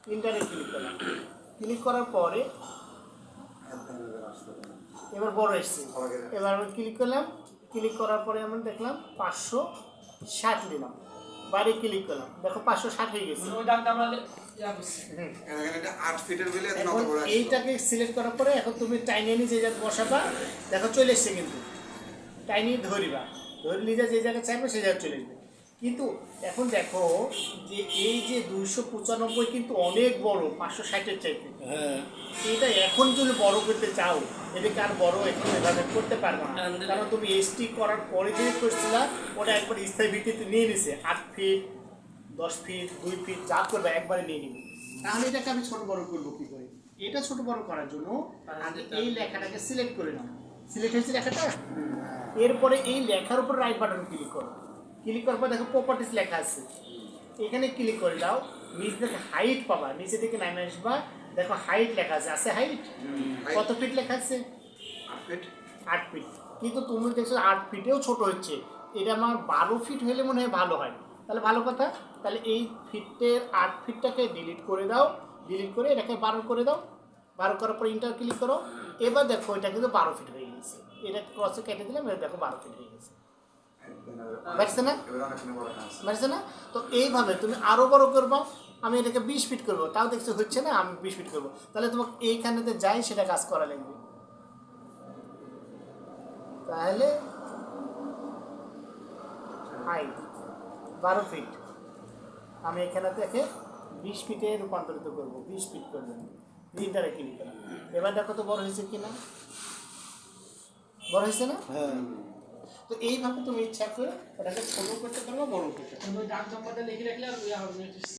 ইন্টারে ক্লিক করলাম, ক্লিক করার পরে এবার বড় এসছে, এবার আমি ক্লিক করলাম, ক্লিক করার পরে আমরা দেখলাম 560 নিলাম, বাইরে ক্লিক করলাম, দেখো 560 হয়ে গেছে। এখন এইটাকে সিলেক্ট করার পরে এখন তুমি টাইনে নিয়ে যে জায়গায় বসাবা, দেখো চলে এসছে, কিন্তু টাইনি ধরিবা, ধরে নিজে যে জায়গায় চাইবে সেই জায়গায় চলে আসবে। কিন্তু এখন দেখো যে এই যে 295 কিন্তু অনেক বড় 560-এর চাইতে। এটা এখন যদি বড় করতে চাও, এটাকে আর বড় এখন এভাবে করতে পারবে না, কারণ তুমি এসটি করার পরে যে করছিলা ওটা একবার স্থায়ী ভিত্তিতে নিয়ে নিছে, 8 ফিট 10 ফিট 2 ফিট যা করবে একবারে নিয়ে নিবে। তাহলে এটাকে আমি ছোট বড় করবো কি করে? এটা ছোট বড় করার জন্য আগে এই লেখাটাকে সিলেক্ট করে নাও, সিলেক্ট হয়েছে লেখাটা, এরপরে এই লেখার উপর রাইট বাটন ক্লিক করো, ক্লিক করার পর দেখো প্রপার্টিস লেখা আছে, এখানে ক্লিক করে দাও, নিচে থেকে হাইট পাবা, নিচে থেকে নামে আসবা, দেখো হাইট লেখা আছে, আছে হাইট কত ফিট লেখা আছে? 8 ফিট, কিন্তু তুমি দেখছো 8 ফিটেও ছোট হচ্ছে, এটা আমার 12 ফিট হলে মনে হয় ভালো হয়, তাহলে ভালো কথা, তাহলে এই ফিটের 8 ফিটটাকে ডিলিট করে দাও, ডিলিট করে এটাকে 12 করে দাও, 12 করার পর ইন্টার ক্লিক করো, এবার দেখো এটা কিন্তু 12 ফিট হয়ে গেছে, এটা ক্রসে কেটে দিলাম, এবার দেখো 12 ফিট হয়ে গেছে, বাড়ছে না? বাড়ছে না? তো এইভাবে তুমি আরও বড় করবো, আমি এটাকে 20 ফিট করবো, তাও দেখছো হচ্ছে না, আমি 20 ফিট করবো, তাহলে তোমাকে এইখানেতে যাই সেটা কাজ করা লাগবে, তাহলে হাইট 12 ফিট আমি এখানে থেকে 20 ফিটে রূপান্তরিত করবো, 20 ফিট করবেন, ইন্টারে ক্লিক করলাম, এবার দেখো তো বড় হয়েছে কিনা, বড় হয়েছে না? তো এইভাবে তুমি ইচ্ছা করে ওটাকে ছোট করতে পারবো, বড় করতে পারবো। ডাক জম্পাটা লিখে রাখলে আর